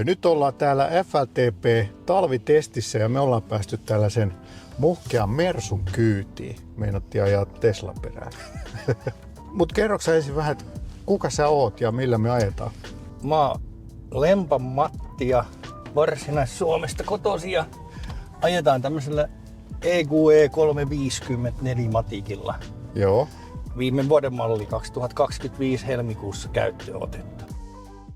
Nyt ollaan täällä FLTP-talvitestissä ja me ollaan päästy tällaisen muhkean Mersun kyytiin. Meinattiin ajaa Tesla perään. Mut kerroksä ensin vähän, kuka sä oot ja millä me ajetaan? Mä oon Lempan Matti ja Varsinais-Suomesta kotoisin ja ajetaan tämmöisellä EQE 350 nelimatikilla. Joo. Viime vuoden malli 2025 helmikuussa käyttöön otettu.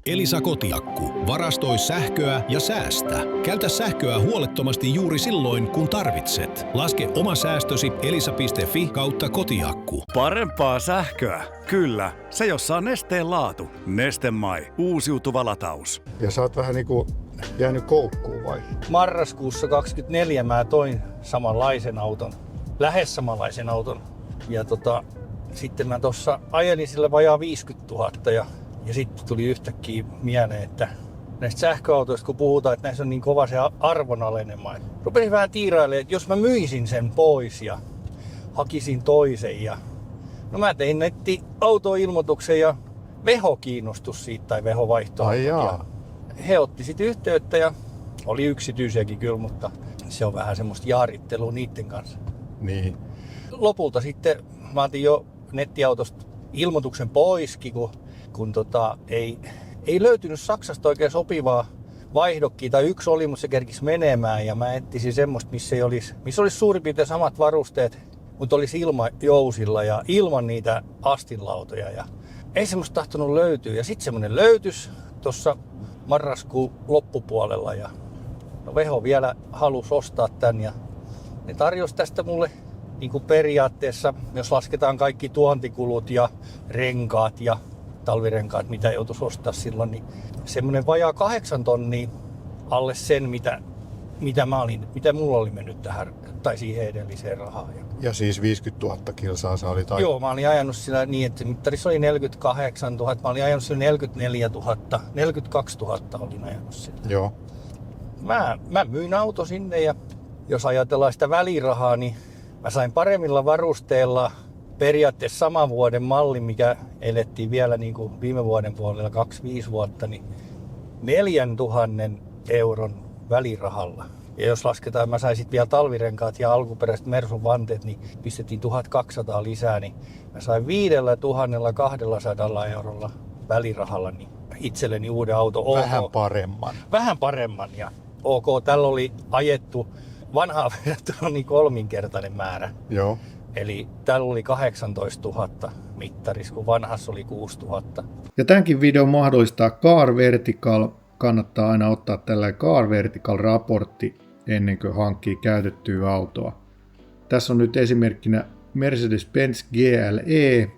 Elisa Kotiakku. Varastoi sähköä ja säästä. Käytä sähköä huolettomasti juuri silloin, kun tarvitset. Laske oma säästösi elisa.fi/kotiakku. Parempaa sähköä? Kyllä. Se, jossa on Nesteen laatu. Neste MY. Uusiutuva lataus. Ja sä oot vähän niinku jäänyt koukkuun vai? Marraskuussa 2024 mä toin samanlaisen auton, lähes samanlaisen auton. Ja sitten mä tossa ajelin sillä vajaa 50 000 ja sitten tuli yhtäkkiä mieleen, että näistä sähköautoista kun puhutaan, että näissä on niin kova se arvonalenema. Rupesin vähän tiirailemaan, että jos mä myisin sen pois ja hakisin toisen. No mä tein autoilmoituksen ja Veho kiinnostus siitä tai Veho vaihtoi. He otti sitten yhteyttä ja oli yksityisiäkin kyllä, mutta se on vähän semmoista jaarittelua niiden kanssa. Niin. Lopulta sitten mä otin jo nettiautosta ilmoituksen poiskin, kun ei löytynyt Saksasta oikein sopivaa vaihdokkia, tai yksi oli, mutta se kerkisi menemään, ja mä etsisin semmoista, missä olisi suurin piirtein samat varusteet, mutta olisi ilman jousilla ja ilman niitä astinlautoja, ja ei semmoista tahtonut löytyä, ja sitten semmoinen löytys tuossa marraskuun loppupuolella, ja no Veho vielä halusi ostaa tän, ja ne tarjosi tästä mulle niin kuin periaatteessa, jos lasketaan kaikki tuontikulut ja renkaat ja talvirenkaat, mitä joutuisi ostaa silloin, niin semmoinen vajaa 8 tonnia alle sen, mitä mulla oli mennyt tähän tai siihen edelliseen rahaan. Ja siis 50 000 kilsaa sä olit ajanut? Joo, mä olin ajanut sillä niin, että mittarissa oli 48 000, mä olin ajanut sillä 44 000, 42 000 olin ajanut sillä. Joo. Mä myin auto sinne ja jos ajatellaan sitä välirahaa, niin mä sain paremmilla varusteilla periaatteessa saman vuoden malli, mikä elettiin vielä niin kuin viime vuoden puolella 25 vuotta, niin 4 000 euron välirahalla. Ja jos lasketaan, mä sain sitten vielä talvirenkaat ja alkuperäiset Mersun vanteet, niin pistettiin 1200 lisää, niin mä sain 5 200 eurolla välirahalla niin itselleni uuden auto. Vähän paremman ja OK, tällä oli ajettu vanhaa verrattuna niin 3-kertainen määrä. Joo. Eli täällä oli 18 000 mittarissa, kun vanhassa oli 6 000. Ja tämänkin videon mahdollistaa Car Vertical. Kannattaa aina ottaa tällainen Car Vertical-raportti ennen kuin hankkii käytettyä autoa. Tässä on nyt esimerkkinä Mercedes-Benz GLE.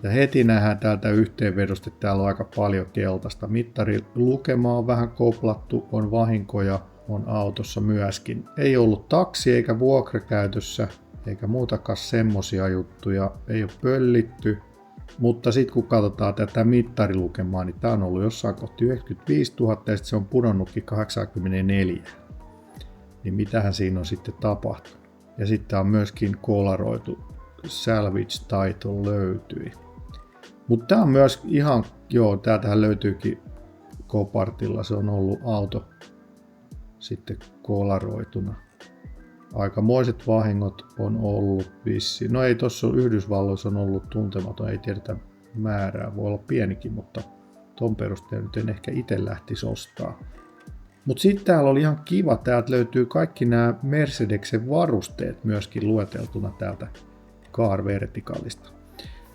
Ja heti nähdään täältä yhteenvedosta, että täällä on aika paljon keltaista. Mittarilukema on vähän koplattu, on vahinkoja, on autossa myöskin. Ei ollut taksi eikä vuokrakäytössä. Eikä muutakaan semmosia juttuja, ei ole pöllitty. Mutta sitten kun katsotaan tätä mittarilukemaa, niin tää on ollut jossain kohti 95 000 ja sitten se on pudonnutkin 84. Niin mitähän siinä on sitten tapahtunut. Ja sitten on myöskin kolaroitu, salvage title löytyi. Mutta tää on myös ihan, täältähän löytyykin Copartilla, se on ollut auto sitten kolaroituna. Aikamoiset vahingot on ollut vissiin. No ei tuossa Yhdysvalloissa on ollut tuntematon, ei tiedetä määrää. Voi olla pienikin, mutta ton perusteella nyt en ehkä itse lähtisi ostaa. Mutta sitten täällä oli ihan kiva, täältä löytyy kaikki nämä Mercedesen varusteet myöskin lueteltuna täältä Car Verticalista.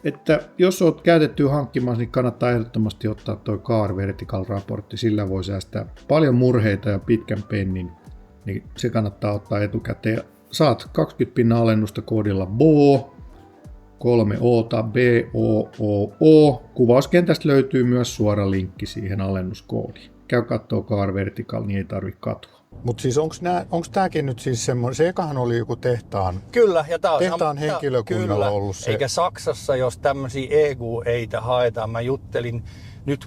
Että jos olet käytettyä hankkimassa, niin kannattaa ehdottomasti ottaa tuo Car Vertical-raportti. Sillä voi säästää paljon murheita ja pitkän pennin. Niin se kannattaa ottaa etukäteen. Saat 20% alennusta koodilla BO, 3 O:ta, BOOO. Kuvauskentästä löytyy myös suora linkki siihen alennuskoodiin. Käy kattoo Car Vertical, niin ei tarvitse katua. Mutta siis onko tämäkin nyt siis semmoinen, se ekahan oli joku tehtaan henkilökunnalla ollut se. Eikä Saksassa, jos tämmöisiä EQ-eitä haetaan,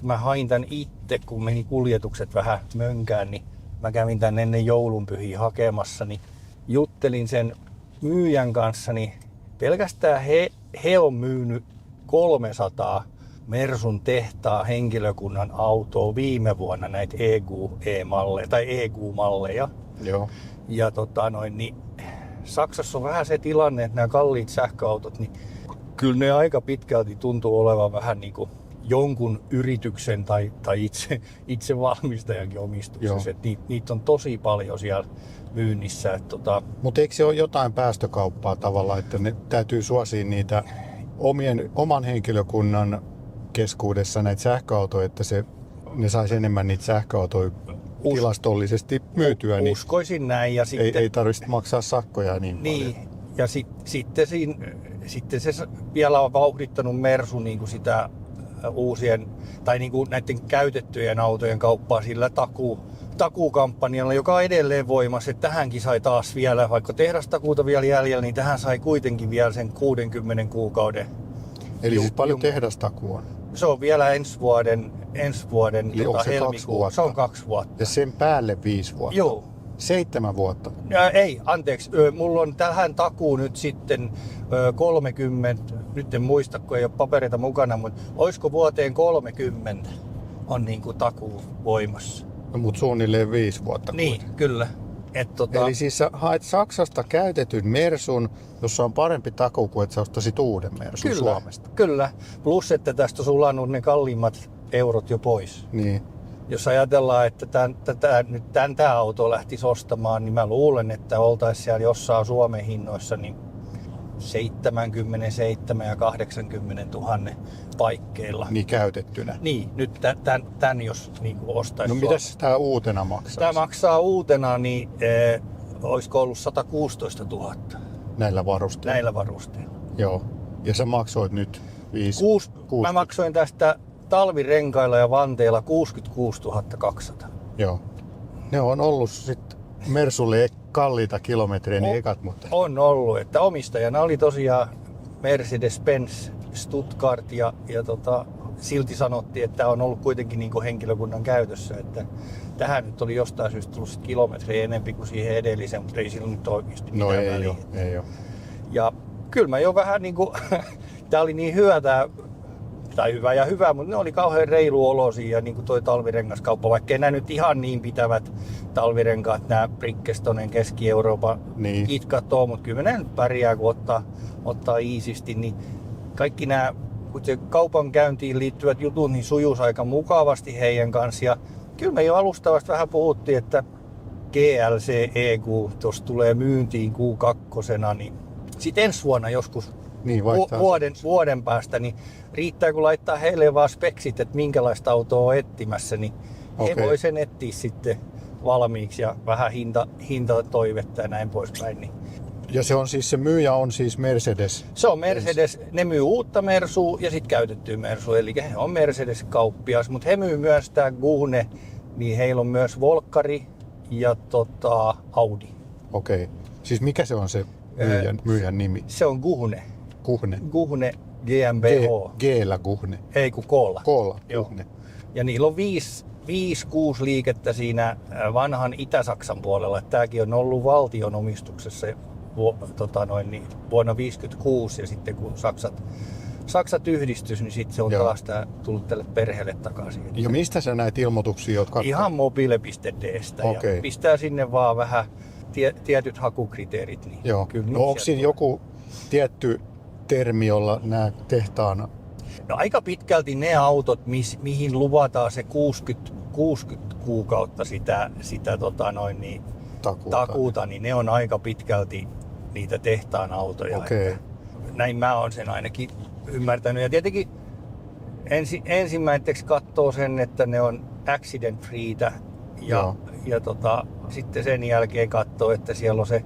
mä hain tän itse, kun meni kuljetukset vähän mönkään, niin mä kävin tän ennen joulunpyhiä hakemassa, niin juttelin sen myyjän kanssa, niin pelkästään he on myynyt 300 Mersun tehtaan henkilökunnan autoa viime vuonna näitä EQ-malleja tai EQ-malleja. Joo. Ja niin Saksassa on vähän se tilanne, että nämä kalliit sähköautot, niin kyllä ne aika pitkälti tuntuu olevan vähän niin kuin jonkun yrityksen tai itse valmistajankin omistuksessa. Niitä on tosi paljon siellä myynnissä. Mutta eikö se ole jotain päästökauppaa tavallaan, että ne täytyy suosia niitä oman henkilökunnan keskuudessa näitä sähköautoja, että ne saisi enemmän niitä sähköautoja tilastollisesti myytyä, niin uskoisin näin. Ja sitten, ei tarvitse maksaa sakkoja niin paljon. Ja sitten se vielä on vauhdittanut Mersu niin kuin sitä uusien tai niin kuin näiden käytettyjen autojen kauppaa sillä takuukampanjalla, joka on edelleen voimassa. Että tähänkin sai taas vielä, vaikka tehdastakuuta vielä jäljellä, niin tähän sai kuitenkin vielä sen 60 kuukauden. Eli siis paljon tehdastakuu on? Se on vielä ensi vuoden Eli onko se 2 vuotta? Se on 2 vuotta. Ja sen päälle 5 vuotta? Joo. 7 vuotta? Ei, anteeksi. Mulla on tähän takuu nyt sitten 30, nyt en muista, kun ei ole papereita mukana, mutta olisiko vuoteen 30 on niin kuin takuu voimassa. No, mutta suunnilleen 5 vuotta. Niin, kyllä. Eli siis sä haet Saksasta käytetyn Mersun, jossa on parempi takuu kuin että sä ostasit uuden Mersun Suomesta. Kyllä, plus että tästä on sulannut ne kalliimmat eurot jo pois. Niin. Jos ajatellaan, että tämä auto lähtisi ostamaan, niin mä luulen, että oltaisiin siellä jossain Suomen hinnoissa niin 77 ja 80 000 paikkeilla. Niin käytettynä. Niin, nyt tän jos niin ostaisi. No mitäs tää uutena maksaa? Tämä maksaa uutena, niin olisiko ollut 116 000. Näillä varusteilla? Näillä varusteilla. Joo. Ja sä maksoit nyt 6. Mä maksoin tästä talvirenkailla ja vanteilla 66 200. Joo. Ne on ollut sitten Mersulle kalliita kilometrejä ne ekat, mutta... On ollut, että omistajana oli tosiaan Mercedes-Benz Stuttgart ja silti sanottiin, että tämä on ollut kuitenkin niin kuin henkilökunnan käytössä, että tähän nyt oli jostain syystä tullut kilometrejä enemmän kuin siihen edelliseen, mutta ei sillä nyt oikeasti mitään väliä. Ei ole. Ja kyllä mä jo vähän niin kuin, tää oli niin hyvä tai hyvä, mutta ne oli kauhean reilu olosia ja niin kuin toi talvirengaskauppa, vaikkei nämä nyt ihan niin pitävät talvirenkaat, nämä Bridgestonen Keski-Euroopan kitkat on, mutta kyllä ne nyt pärjää, kun ottaa iisisti, niin kaikki nämä kaupankäyntiin liittyvät jutut niin sujuisi aika mukavasti heidän kanssa. Ja kyllä me jo alustavasti vähän puhuttiin, että GLC EQ tuossa tulee myyntiin Q2, niin sitten ensi vuonna joskus vuoden päästä, niin riittää kun laittaa heille vaan speksit, että minkälaista autoa on etsimässä, niin he voi sen etsiä sitten valmiiksi ja vähän hintatoivetta ja näin poispäin. Niin. Ja se myyjä on siis Mercedes? Se on Mercedes. Ne myy uutta Mersua ja sitten käytettyä Mersua, eli he on Mercedes-kauppias, mutta he myy myös tää Guhne, niin heillä on myös Volkkari ja Audi. Okei. Siis mikä se on se myyjän nimi? Se on Guhne. Guhne GmbH. G-llä Guhne. Ei kun K:lla. Guhne. Ja niillä on 5-6 liikettä siinä vanhan Itä-Saksan puolella. Tämäkin on ollut valtion omistuksessa vuonna 1956 ja sitten kun Saksat yhdistys, niin sitten se on taas tullut tälle perheelle takaisin. Ja mistä sä näitä ilmoituksia oot katsonut? Ihan mobile.d:stä ja pistää sinne vaan vähän tietyt hakukriteerit. Niin joo. Kyllä no onko siinä joku tietty termi, jolla nämä tehtaan? No aika pitkälti ne autot, mihin luvataan se 60 kuukautta sitä takuuta, niin ne on aika pitkälti niitä tehtaan autoja. Okay. Näin mä oon sen ainakin ymmärtänyt. Ja tietenkin ensimmäiseksi katsoo sen, että ne on accident freetä ja sitten sen jälkeen katsoo, että siellä on se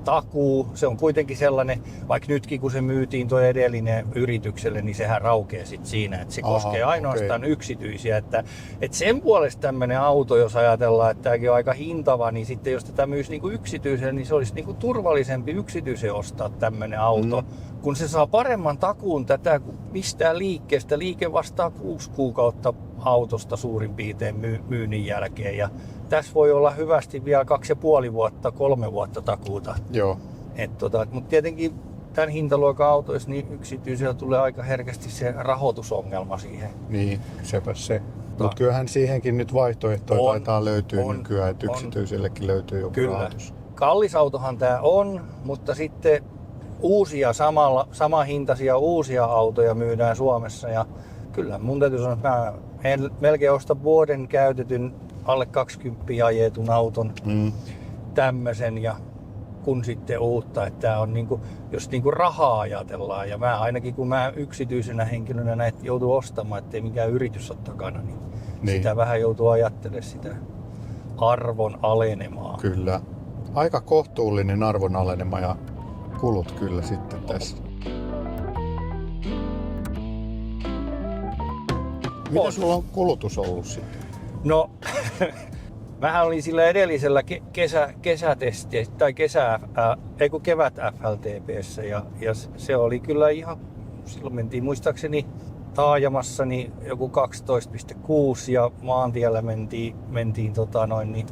takuu. Se on kuitenkin sellainen, vaikka nytkin kun se myytiin tuo edellinen yritykselle, niin sehän raukeaa sitten siinä, että se koskee ainoastaan yksityisiä. Että sen puolesta tämmöinen auto, jos ajatellaan, että tämäkin on aika hintava, niin sitten jos tätä myisi niinku yksityiselle, niin se olisi niinku turvallisempi yksityisen ostaa tämmöinen auto. Kun se saa paremman takuun tätä mistään liikkeestä. Liike vastaa 6 kuukautta autosta suurin piirtein myynnin jälkeen. Ja tässä voi olla hyvästi vielä 2,5 vuotta, 3 vuotta takuuta. Joo. Mutta tietenkin tämän hintaluokan autoissa niin yksityisellä tulee aika herkästi se rahoitusongelma siihen. Niin, sepä se. Mutta kyllähän siihenkin nyt vaihtoehtoja taitaa löytyä nykyään, että yksityisellekin löytyy joku rahoitus. Kallis autohan tämä on, mutta sitten uusia samanhintaisia uusia autoja myydään Suomessa. Ja kyllä mun täytyy sanoa, että mä melkein ostan vuoden käytetyn alle 20 ajetun auton tämmöisen ja kun sitten uutta, että tämä on niinku, jos niinku rahaa ajatellaan ja mä ainakin kun mä yksityisenä henkilönä näitä joutuu ostamaan, ettei mikään yritys ole takana, niin sitä vähän joutuu ajattelemaan sitä arvon alenemaa. Kyllä. Aika kohtuullinen arvon alenema ja kulut kyllä sitten tässä. Miten sulla on kulutus ollut sitten? No, mähän olin sillä edellisellä kesätestiä tai kevät FLTP:ssä ja se oli kyllä ihan, silloin mentiin muistaakseni taajamassa niin joku 12,6 ja maantiellä mentiin niin,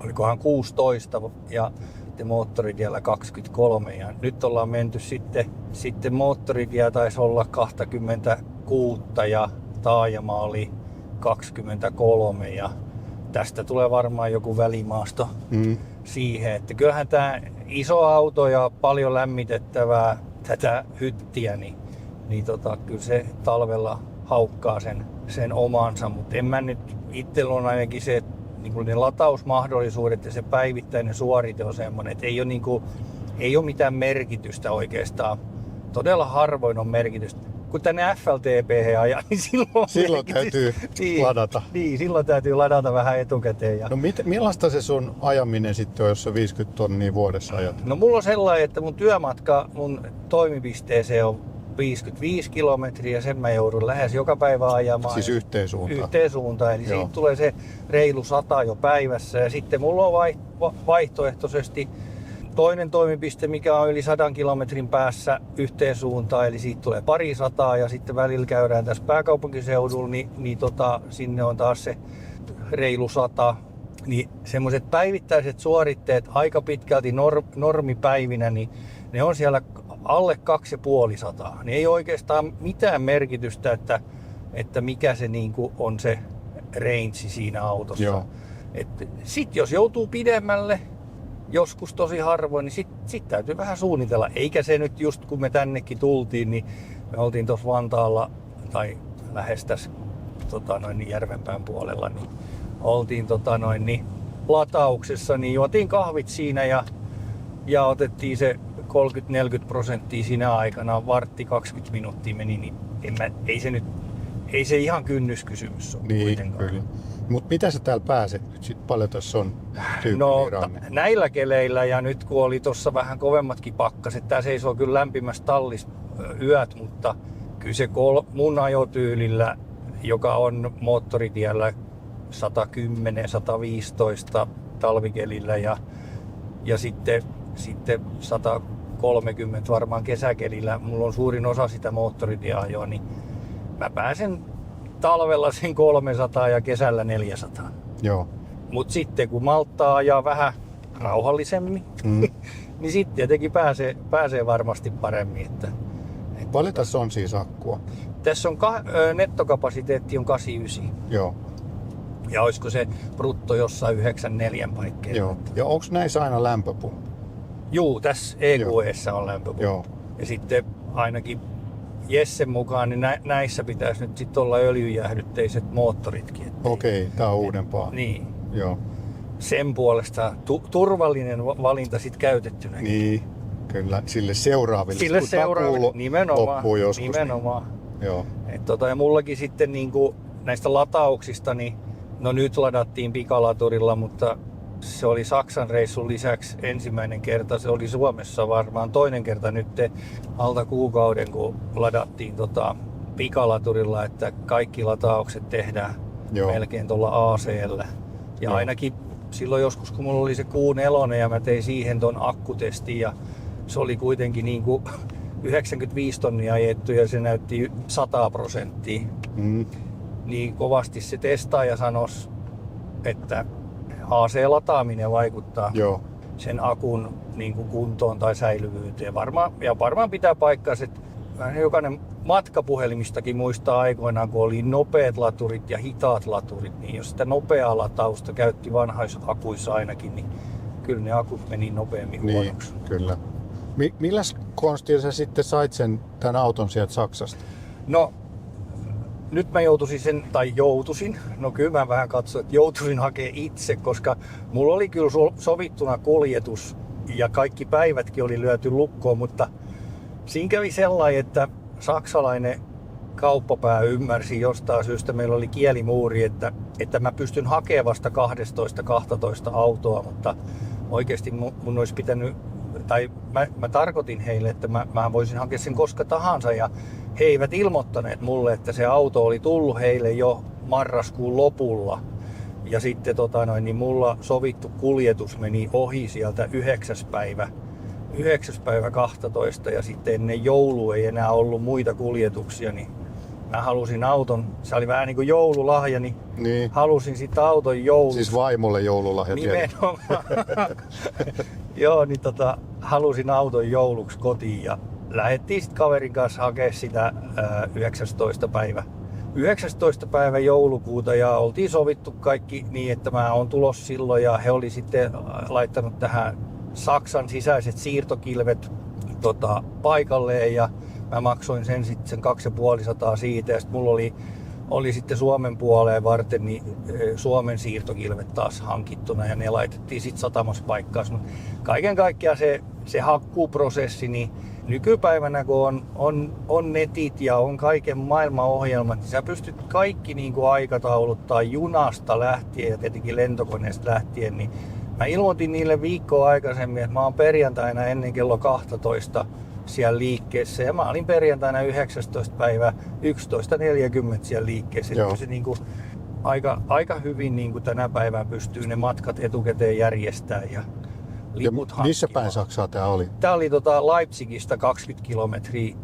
olikohan 16 ja moottoritiellä 23 ja nyt ollaan menty sitten moottoritie taisi olla 26 ja taajama oli 23 ja tästä tulee varmaan joku välimaasto siihen, että kyllähän tämä iso auto ja paljon lämmitettävää tätä hyttiä, niin kyllä se talvella haukkaa sen omansa, mutta en mä nyt, itsellä on ainakin se, että niin ne latausmahdollisuudet ja se päivittäinen suorite on semmoinen, että ei ole mitään merkitystä oikeastaan. Todella harvoin on merkitystä. Kun tänne FLTP:hen ajaa, niin silloin täytyy ladata. Niin, silloin täytyy ladata vähän etukäteen. Ja... No millaista se sun ajaminen sitten on, jos sä 50 tonnia vuodessa ajat? No mulla on sellainen, että mun työmatka mun toimipisteeseen on 55 kilometriä, sen mä joudun lähes joka päivä ajamaan. Siis yhteen suuntaan? Yhteen suuntaan, eli siitä tulee se reilu 100 jo päivässä. Ja sitten mulla on vaihtoehtoisesti toinen toimipiste, mikä on yli 100 kilometrin päässä yhteen suuntaan, eli siitä tulee pari sataa ja sitten välillä käydään tässä pääkaupunkiseudulla, niin sinne on taas se reilu 100. Niin semmoiset päivittäiset suoritteet aika pitkälti normipäivinä, niin ne on siellä alle 250. Niin ei oikeastaan mitään merkitystä, että mikä se niinku on se range siinä autossa. Sitten jos joutuu pidemmälle, joskus tosi harvoin, niin sit täytyy vähän suunnitella. Eikä se nyt just kun me tännekin tultiin, niin me oltiin tuossa Vantaalla tai lähes tässä Järvenpään puolella, niin oltiin latauksessa, niin juotiin kahvit siinä ja otettiin se 30-40% siinä aikana, vartti 20 minuuttia meni, niin ei se ihan kynnyskysymys ole kuitenkaan. Kyllä. Mutta mitä sä täällä pääset nyt sit? Paljon tässä on näillä keleillä ja nyt kun oli tuossa vähän kovemmatkin pakkaset, tää seisoo kyllä lämpimässä tallissa yöt, mutta kyllä se mun ajotyylillä, joka on moottoritiellä 110-115 talvikelillä ja sitten 130 varmaan kesäkelillä, mulla on suurin osa sitä moottoritieajoa, niin mä pääsen talvella sen 300 ja kesällä 400. Joo. Mut sitten kun malttaa ajaa vähän rauhallisemmin, niin sitten tietenkin pääsee varmasti paremmin. Paljon tässä on siis akkua? Tässä on nettokapasiteetti on 89. Joo. Ja olisiko se brutto jossain 94 paikkeilla. Joo. Ja onko näissä aina lämpöpumppu? Juu, tässä EQE:ssä on lämpöpumppu. Joo. Ja sitten ainakin Jessen mukaan, niin näissä pitäisi nyt sitten olla öljyjäähdytteiset moottoritkin. Okei, tää on uudempaa. Niin. Joo. Sen puolesta turvallinen valinta sitten käytettynä. Niin, kyllä. Sille seuraaville. Sille seuraaville, nimenomaan. Joo. Ja mullakin sitten niinku näistä latauksista, niin no nyt ladattiin pikalaturilla, mutta se oli Saksan reissun lisäksi ensimmäinen kerta. Se oli Suomessa varmaan toinen kerta nyt alta kuukauden, kun ladattiin pikalaturilla, että kaikki lataukset tehdään melkein tuolla AC:llä. Ja ainakin silloin joskus, kun mulla oli se Q4 ja mä tein siihen ton akkutestin ja se oli kuitenkin niinku 95 tonnia ajettu ja se näytti 100%. Niin kovasti se testaaja sanoi, että AC-lataaminen vaikuttaa. Joo. sen akun niin kuin kuntoon tai säilyvyyteen. Varmaan pitää paikkansa, että jokainen matkapuhelimistakin muistaa aikoinaan, kun oli nopeat laturit ja hitaat laturit, niin jos sitä nopeaa latausta käytti vanhaissa akuissa ainakin, niin kyllä ne akut meni nopeammin huonoksi. Niin, kyllä. Milläs konstilla sä sitten sait tämän auton sieltä Saksasta? No, nyt mä joutuisin, no kyllä mä vähän katsoin, että joutuisin hakemaan itse, koska mulla oli kyllä sovittuna kuljetus ja kaikki päivätkin oli lyöty lukkoon, mutta siinä kävi sellainen, että saksalainen kauppapää ymmärsi jostain syystä, meillä oli kielimuuri, että mä pystyn hakemaan vasta 12 autoa, mutta oikeasti mun olisi pitänyt, tai mä tarkoitin heille, että mä voisin hakea sen koska tahansa, ja he eivät ilmoittaneet mulle, että se auto oli tullut heille jo marraskuun lopulla. Ja sitten niin mulla sovittu kuljetus meni ohi sieltä 9. päivä 12 ja sitten ennen joulua ei enää ollut muita kuljetuksia, niin mä halusin auton, se oli vähän niin kuin joululahja, niin halusin sitten auton jouluksi. Siis vaimolle joululahja. Nimenomaan. Joo, niin halusin auton jouluksi kotiin ja lähdettiin sitten kaverin kanssa hakemaan sitä 19. päivä joulukuuta ja oltiin sovittu kaikki niin, että mä oon tulossa silloin ja he oli sitten laittanut tähän Saksan sisäiset siirtokilvet paikalleen ja mä maksoin sen sitten sen 250 siitä ja sitten mulla oli sitten Suomen puoleen varten niin Suomen siirtokilvet taas hankittuna ja ne laitettiin sitten satamassa paikkaan. Kaiken kaikkiaan se hakkuuprosessi, niin nykypäivänä kun on netit ja on kaiken maailman ohjelmat, niin sä pystyt kaikki niin kuin aikatauluttaa junasta lähtien ja tietenkin lentokoneesta lähtien, niin mä ilmoitin niille viikkoa aikaisemmin, että mä oon perjantaina ennen kello 12 siellä liikkeessä ja mä olin perjantaina 19. päivä 11.40 siellä liikkeessä. Se niin kuin aika hyvin niin kuin tänä päivänä pystyy ne matkat etukäteen järjestämään ja liput hankkimaan. Missä päin Saksaa tää oli? Tää oli Leipzigistä 20 kilometriä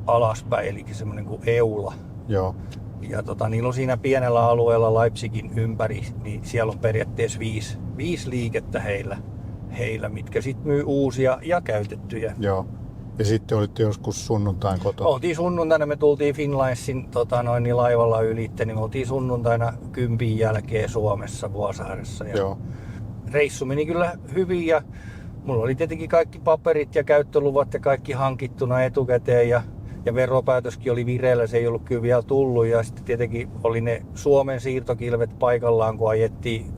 alaspäin, eli semmoinen kuin Eula. Joo. Ja niillä on siinä pienellä alueella Leipzigin ympäri, niin siellä on periaatteessa 5 liikettä heillä, mitkä sitten myy uusia ja käytettyjä. Joo. Ja sitten olitte joskus sunnuntain kotona? Oltiin sunnuntaina, me tultiin Finlinesin laivalla ylitte, niin me oltiin sunnuntaina 10 jälkeen Suomessa Vuosaaressa. Ja joo. Reissu meni kyllä hyvin ja mulla oli tietenkin kaikki paperit ja käyttöluvat ja kaikki hankittuna etukäteen ja veropäätöskin oli vireillä, se ei ollut kyllä vielä tullut ja sitten tietenkin oli ne Suomen siirtokilvet paikallaan, kun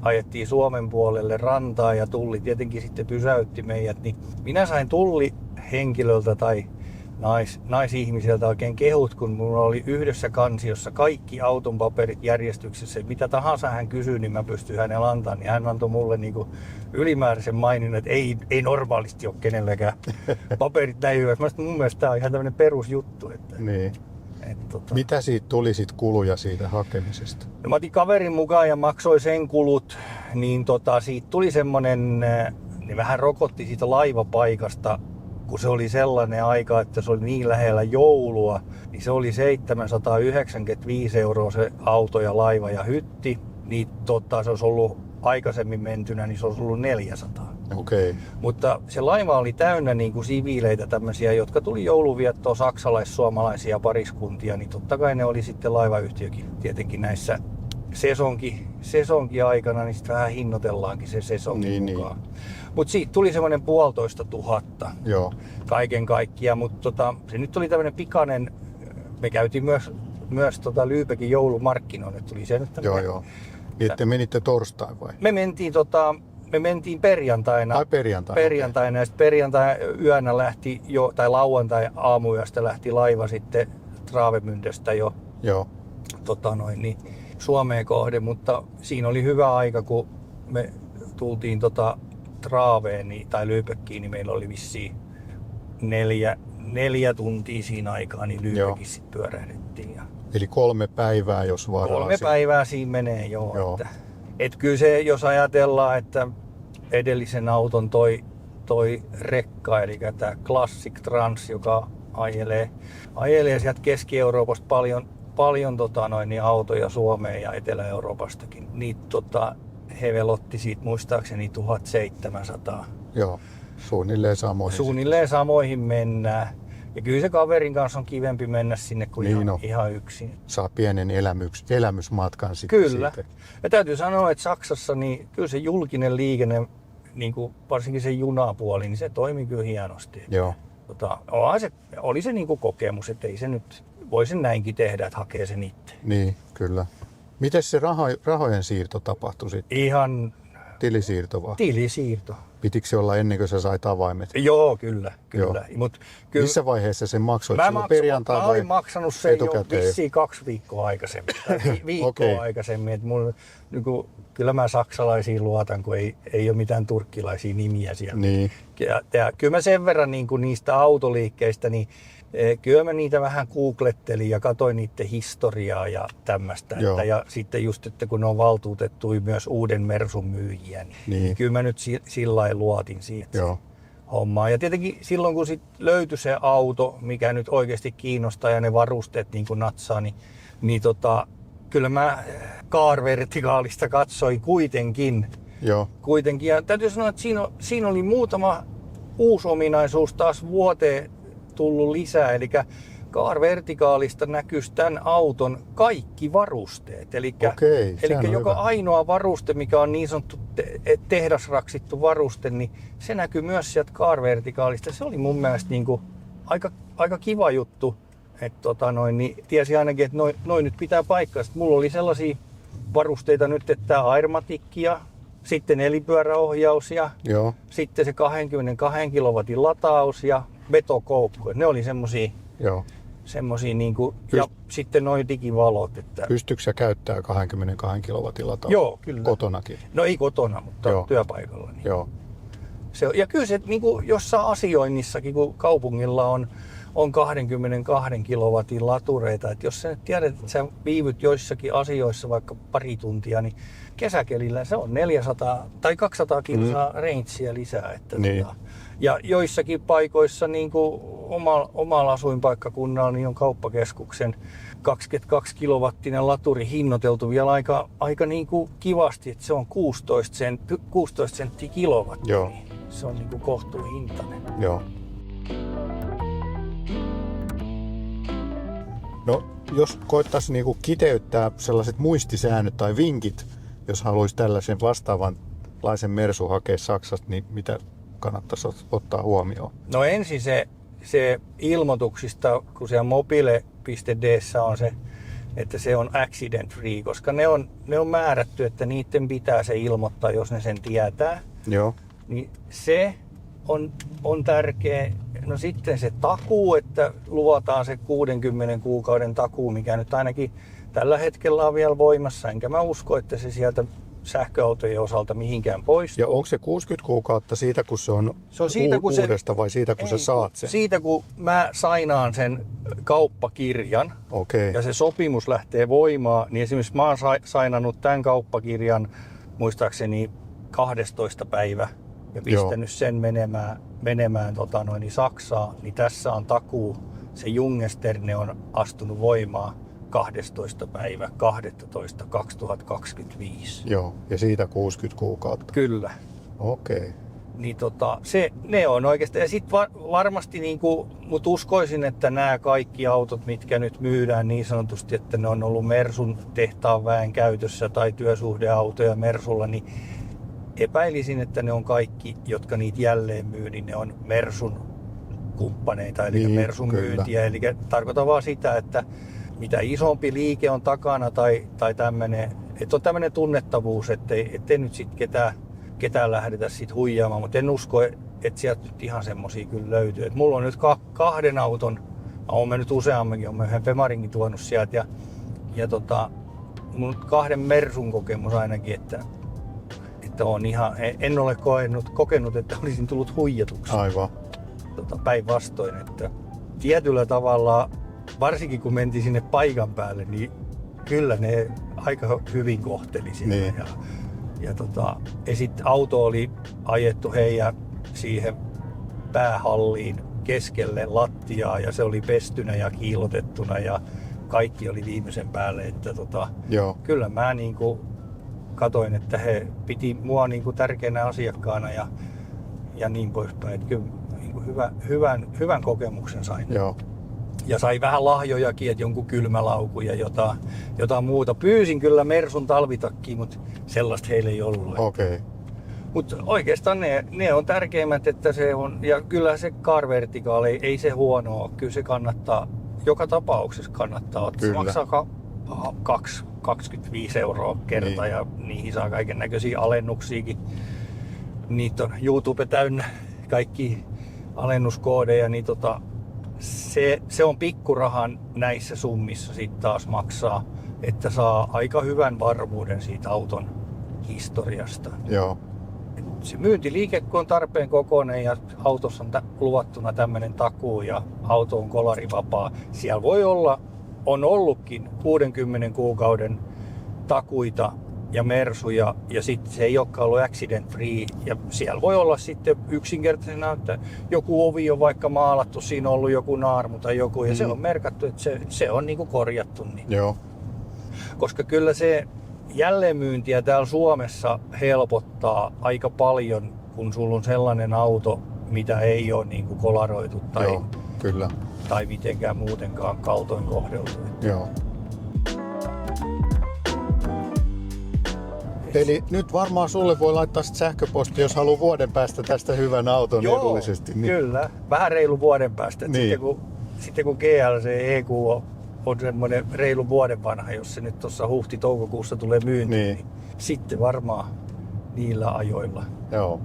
ajettiin Suomen puolelle rantaan ja tulli tietenkin sitten pysäytti meidät, niin minä sain tullihenkilöltä tai naisihmiseltä oikein kehut, kun minulla oli yhdessä kansiossa kaikki auton paperit järjestyksessä. Mitä tahansa hän kysyi, niin mä pystyin hänelle antamaan. Niin hän antoi mulle niin ylimääräisen maininnan, että ei normaalisti ole kenelläkään paperit näin hyvät. Mun mielestä tämä on ihan tämmöinen perusjuttu. Että, niin. Mitä siitä tuli sit kuluja siitä hakemisesta? No, mä otin kaverin mukaan ja maksoi sen kulut, niin siitä tuli semmonen, niin vähän rokotti siitä laivapaikasta, kun se oli sellainen aika, että se oli niin lähellä joulua, niin se oli 795 € se auto ja laiva ja hytti, niin se olisi ollut aikaisemmin mentynä, niin se olisi ollut 400. Okay. Mutta se laiva oli täynnä niin kuin siviileitä tämmöisiä, jotka tuli jouluviettoon, saksalais-suomalaisia pariskuntia, niin totta kai ne oli sitten laivayhtiökin tietenkin näissä sesonkin aikana, niin sitten vähän hinnoitellaankin se sesonkin mukaan. Niin. Mutta siitä tuli semmoinen 1500 kaiken kaikkiaan, mutta se nyt oli tämmöinen pikainen, me käytiin myös Lübeckin joulumarkkinoille, tuli se nyt tämmöinen. Joo. Niin te menitte torstain vai? Me mentiin perjantaina. Ai perjantaina. Ja sitten perjantai yönä lähti jo, tai lauantai aamuyöstä lähti laiva sitten Travemündestä jo. Joo. Niin Suomeen kohde, mutta siinä oli hyvä aika, kun me tultiin Traveen tai Lübeckiin, niin meillä oli vissiin 4 tuntia siinä aikaa, niin Lübeckissä sitten pyörähdettiin. Eli 3 päivää, jos varaa. 3 päivää siinä menee, joo. Että kyllä se, jos ajatellaan, että edellisen auton toi rekka, eli tämä Classic Trans, joka ajelee sieltä Keski-Euroopasta paljon niin autoja Suomeen ja Etelä-Euroopastakin, niin he velotti siitä muistaakseni 1700. Joo, suunnilleen samoihin. Suunnilleen samoihin mennään. Ja kyllä se kaverin kanssa on kivempi mennä sinne kuin Niin on. ihan yksin. Saa pienen elämysmatkan sitten Kyllä. siitä. Ja täytyy sanoa, että Saksassa niin kyllä se julkinen liikenne, niin kuin varsinkin se junapuoli, niin se toimii kyllä hienosti. Joo, Oli se niin kuin kokemus, että ei se nyt voi sen näinkin tehdä, että hakee sen itse. niin, kyllä. Miten se rahojen siirto tapahtui sitten? Ihan Tilisiirto vaan? tilisiirto. Pitikö se olla ennen kuin sä sait avaimet? Joo, kyllä. Joo. Mut kyllä Missä vaiheessa sen maksoit? mä Silloin perjantai mä vai olin maksanut sen jo etukäteen? vissiin 2 viikkoa aikaisemmin. Viikkoa Okei. aikaisemmin. Et mulla, niin kuin, kyllä mä saksalaisiin luotan, kun ei ole mitään turkkilaisia nimiä siellä. Niin, Ja kyllä mä sen verran niin kuin niistä autoliikkeistä, niin kyllä mä niitä vähän googlettelin ja katsoin niiden historiaa ja tämmöistä. Joo. Ja sitten just, että kun ne on valtuutettu myös uuden Mersun myyjiä, niin kyllä mä nyt sillä lailla luotin siitä joo, hommaa. Ja tietenkin silloin, kun sit löytyi se auto, mikä nyt oikeasti kiinnostaa ja ne varusteet niin kuin natsaa, niin kyllä mä Car Verticalista katsoin kuitenkin. joo, Ja täytyy sanoa, että siinä oli muutama uusi ominaisuus taas vuoteen tullut lisää. Eli Car Verticalista näkyisi tämän auton kaikki varusteet. Okei, sehän on joka hyvä. ainoa varuste, mikä on niin sanottu tehdasraksittu varuste, niin se näkyy myös sieltä Car Verticalista. Se oli mun mielestä niin kuin aika kiva juttu. Että niin tiesi ainakin, että noin nyt pitää paikkaa. Sitten mulla oli sellaisia varusteita nyt, että tämä Airmatic ja sitten nelipyöräohjaus ja joo, sitten se 22 kilowatin lataus ja vetokoukku. Ne oli joo. semmosia niinku, ja sitten noi digivalot. Että Pystyykö sä käyttää 22 kilowatin latausta? Joo, kyllä. Kotonakin? No ei kotona, mutta Joo. työpaikalla. Niin. Joo, Ja kyllä se niinku jossain asioinnissakin, kun kaupungilla on 22 kilowatin latureita, että jos sä nyt tiedät, että sä viivyt joissakin asioissa vaikka pari tuntia, niin kesäkelillä se on 400 tai 200 kilsaa rangea lisää. Että Niin. ja joissakin paikoissa, niin kuin omalla asuinpaikkakunnalla, niin on kauppakeskuksen 22 kilowattinen laturi hinnoiteltu vielä aika niin kuin kivasti, että se on 16 senttiä kilowatti. Joo. Se on niin kuin kohtuuhintainen. joo. No, jos koettaisiin niinku kiteyttää sellaiset muistisäännöt tai vinkit, jos haluaisi tällaisen vastaavanlaisen Mersu hakea Saksasta, niin mitä kannattaisi ottaa huomioon? No ensin se ilmoituksista, kun siellä mobile.d:ssä on se, että se on accident free, koska ne on määrätty, että niiden pitää se ilmoittaa, jos ne sen tietää. Joo, Niin se on tärkeä. No sitten se takuu, että luvataan se 60 kuukauden takuu, mikä nyt ainakin tällä hetkellä on vielä voimassa. Enkä mä usko, että se sieltä sähköautojen osalta mihinkään poistuu. ja onko se 60 kuukautta siitä, kun se on, siitä, kun se- uudesta vai siitä, kun sä saat sen? Siitä, kun mä sainaan sen kauppakirjan Okei, ja se sopimus lähtee voimaan, niin esimerkiksi mä oon sainannut tämän kauppakirjan muistaakseni 12. päivä ja pistänyt sen menemään Saksaan, niin tässä on takuu. Se Jungesterne on astunut voimaan 12. päivä 12. 2025. joo, ja siitä 60 kuukautta. Kyllä. Okei, Niin ne on oikeastaan. Ja sitten varmasti mut uskoisin, että nämä kaikki autot, mitkä nyt myydään niin sanotusti, että ne on ollut Mersun tehtaan väen käytössä tai työsuhdeautoja Mersulla, niin epäilisin, että ne on kaikki, jotka niitä jälleen myy, niin ne on Mersun kumppaneita, eli Niin, Mersun kyllä. myyntiä. Eli tarkoitan vaan sitä, että mitä isompi liike on takana tai tämmöinen, että on tämmöinen tunnettavuus, ettei nyt sitten ketään lähdetä sit huijaamaan, mutta en usko, että sieltä nyt ihan semmosia kyllä löytyy. Et mulla on nyt kahden auton, olen mä nyt useammankin, olen yhden Bemarinkin tuonut sieltä ja mun on 2 Mersun kokemus ainakin, että on ihan, en ole kokenut, että olisin tullut huijatuksi. aivan. Päinvastoin, että tietyllä tavalla, varsinkin kun mentiin sinne paikan päälle, niin kyllä ne aika hyvin kohteli siellä. Niin. Ja sitten auto oli ajettu heidän siihen päähalliin keskelle lattiaa ja se oli pestynä ja kiillotettuna ja kaikki oli viimeisen päälle. Että Joo, kyllä mä niinku katoin, että he piti mua niin kuin tärkeänä asiakkaana ja niin poispäin. Että kyllä niin kuin hyvän kokemuksen sain. Joo. Ja sai vähän lahjojakin, että jonkun kylmälauku ja jotain muuta. Pyysin kyllä Mersun talvitakkiin, mutta sellaista heillä ei ollut. Okei. Mutta oikeastaan ne on tärkeimmät, että se on, ja kyllä se Car Vertical ei se huono ole. Kyllä se kannattaa, joka tapauksessa kannattaa ottaa. Se maksaa 25 € kerta ja niihin saa kaiken näköisiä alennuksiakin. Niitä on YouTube täynnä kaikki alennuskoodeja, niin se on pikkurahan näissä summissa sitten taas maksaa, että saa aika hyvän varmuuden siitä auton historiasta. Joo. Se myyntiliike, kun on tarpeen kokoinen ja autossa on luvattuna tämmöinen takuu ja auto on kolarivapaa, siellä voi olla, on ollutkin 60 kuukauden takuita ja mersuja ja sitten se ei olekaan ollut accident free ja siellä voi olla sitten yksinkertaisena, että joku ovi on vaikka maalattu, siinä on ollut joku naarmu tai joku ja se on merkattu, että se on niinku korjattu. Niin. Joo. Koska kyllä se jälleenmyyntiä täällä Suomessa helpottaa aika paljon, kun sulla on sellainen auto, mitä ei ole niinku kolaroitu Joo, kyllä. tai mitenkään muutenkaan kaltoin kohdeltu. Joo. Eli nyt varmaan sulle voi laittaa sähköpostia, jos haluaa vuoden päästä tästä hyvän auton edullisesti. Niin. Kyllä. Vähän reilu vuoden päästä. Niin. Sitten kun GLC EQ on semmoinen reilu vuoden vanha, jos se nyt tuossa huhti-toukokuussa tulee myyntiin, niin sitten varmaan niillä ajoilla. Joo.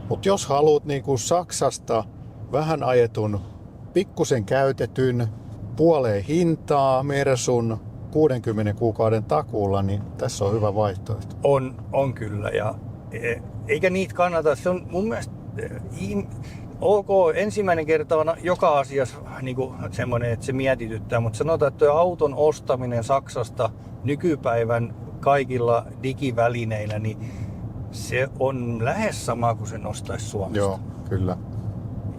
Mutta jos haluat niinku Saksasta vähän ajetun, pikkusen käytetyn, puoleen hintaa Mersun 60 kuukauden takuulla, niin tässä on hyvä vaihtoehto. On kyllä. Ja eikä niitä kannata. Se on mun mielestä ok, ensimmäinen kerta on joka asiassa niin semmoinen, että se mietityttää, mutta sanotaan, että auton ostaminen Saksasta nykypäivän kaikilla digivälineillä, niin se on lähes sama kuin se nostaisi Suomesta. Joo, kyllä.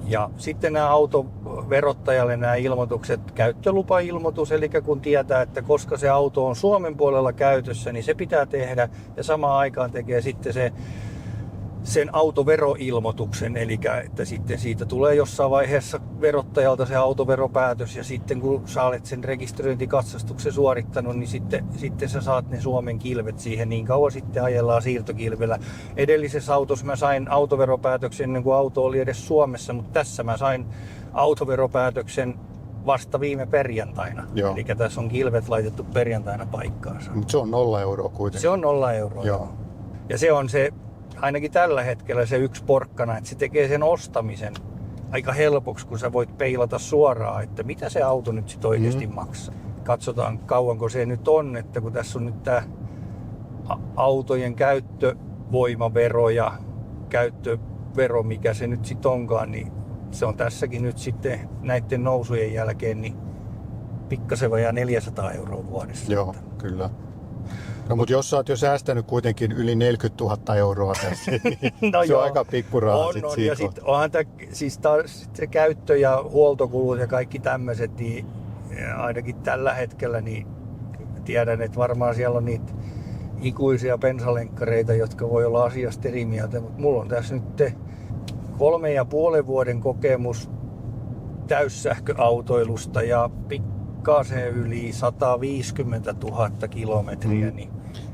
Ja sitten nämä autoverottajalle nämä ilmoitukset, käyttölupailmoitus, eli kun tietää, että koska se auto on Suomen puolella käytössä, niin se pitää tehdä ja samaan aikaan tekee sitten sen autoveroilmoituksen, eli että sitten siitä tulee jossain vaiheessa verottajalta se autoveropäätös ja sitten kun sä olet sen rekisteröintikatsastuksen suorittanut, niin sitten sä saat ne Suomen kilvet siihen, niin kauan sitten ajellaan siirtokilvellä. Edellisessä autossa mä sain autoveropäätöksen ennen kuin auto oli edes Suomessa, mutta tässä mä sain autoveropäätöksen vasta viime perjantaina. Joo. Eli tässä on kilvet laitettu perjantaina paikkaansa. Mutta se on 0 € kuitenkin. Se on 0 €. Joo. Ja se on se, ainakin tällä hetkellä se yksi porkkana, että se tekee sen ostamisen aika helpoksi, kun sä voit peilata suoraan, että mitä se auto nyt sit oikeasti maksaa. Katsotaan kauanko se nyt on, että kun tässä on nyt tää autojen käyttövoimavero ja käyttövero, mikä se nyt sit onkaan, niin se on tässäkin nyt sitten näiden nousujen jälkeen niin pikkasen vajaa 400 € vuodessa. Joo, kyllä. No mutta jos sä oot jo säästänyt kuitenkin yli 40 000 € tässä, niin No se on aika pikkurahaa sit ja siitä. sitten onhan siis se käyttö ja huoltokulut ja kaikki tämmöiset, niin ainakin tällä hetkellä niin tiedän, että varmaan siellä on niitä ikuisia bensalenkkareita, jotka voi olla asiasta eri mieltä, mutta mulla on tässä nyt 3,5 vuoden kokemus täyssähköautoilusta ja pikkasen yli 150 000 kilometriä. Niin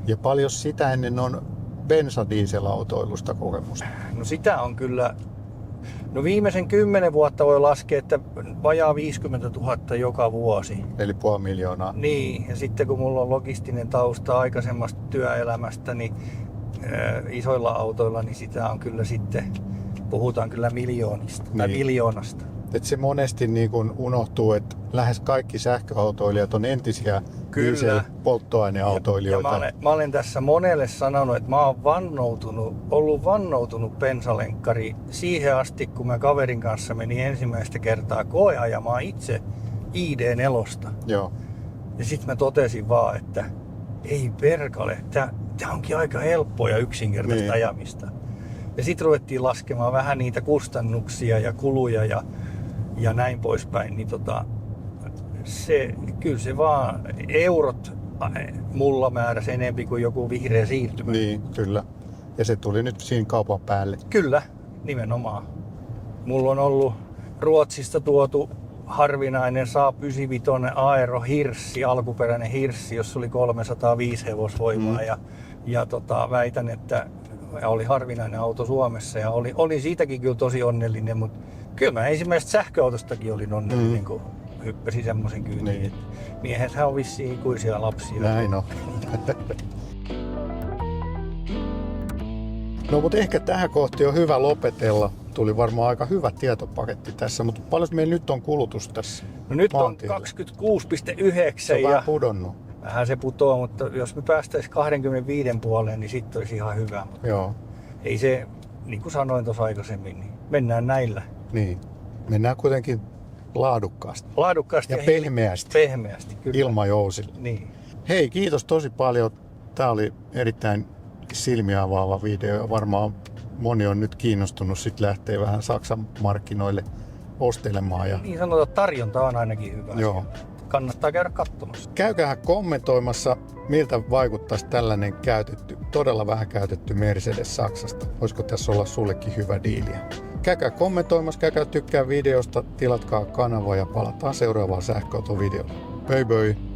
Ja paljon sitä ennen on bensa-dieselautoilusta kokemusta. no sitä on kyllä, no viimeisen 10 vuotta voi laskea, että vajaa 50 000 joka vuosi. Eli 500 000. Niin, ja sitten kun mulla on logistinen tausta aikaisemmasta työelämästä, niin isoilla autoilla, niin sitä on kyllä sitten, puhutaan kyllä miljoonista tai Niin. miljoonasta. Et se monesti niin kun unohtuu, että lähes kaikki sähköautoilijat on entisiä Kyllä. diesel-polttoaineautoilijoita. Ja mä olen tässä monelle sanonut, että mä oon ollut vannoutunut bensalenkkari siihen asti, kun mä kaverin kanssa menin ensimmäistä kertaa koeajamaan itse ID4. Joo. Ja sitten mä totesin vaan, että ei perkale, tää onkin aika helppoa ja yksinkertaista Niin. ajamista. Ja sitten ruvettiin laskemaan vähän niitä kustannuksia ja kuluja ja näin poispäin. Niin kyllä se vaan, mulla määräsi enempi kuin joku vihreä siirtymä. Niin, kyllä. Ja se tuli nyt siinä kaupan päälle. Kyllä, nimenomaan. Mulla on ollut Ruotsista tuotu harvinainen Saab 95 Aero Hirssi, alkuperäinen Hirssi, jossa oli 305 hevosvoimaa ja väitän, että oli harvinainen auto Suomessa ja oli siitäkin kyllä tosi onnellinen, mutta kyllä mä ensimmäisestä sähköautostakin olin onnellinen, kun hyppäsin semmoisen kyytiin. Niin. Miehethän on vissiin ikuisia lapsia. Näin on. No mutta ehkä tähän kohti on hyvä lopetella. Tuli varmaan aika hyvä tietopaketti tässä, mutta paljon meillä nyt on kulutus tässä? No nyt maantiellä? on 26,9 Se on ja vähän pudonnut. vähän se putoaa, mutta jos me päästäisiin 25 puoleen, niin sitten olisi ihan hyvä. Mutta Joo, ei se, niin kuin sanoin tuossa aikaisemmin, niin mennään näillä. niin. Mennään kuitenkin laadukkaasti Laadukkaasti ja pehmeästi pehmeästi kyllä. ilmajousilla. Niin. Hei, kiitos tosi paljon. Tämä oli erittäin silmiä avaava video ja varmaan moni on nyt kiinnostunut sit lähteä vähän Saksan markkinoille ostelemaan. Ja Niin sanotaan, että tarjonta on ainakin hyvä. Joo. Kannattaa käydä katsomassa. käykää kommentoimassa, miltä vaikuttaisi tällainen todella vähän käytetty Mercedes Saksasta. Voisiko tässä olla sullekin hyvä diiliä? Käykää kommentoimassa, käykää tykkää videosta, tilatkaa kanavaa ja palataan seuraavaan sähköautovideolla. Bye bye!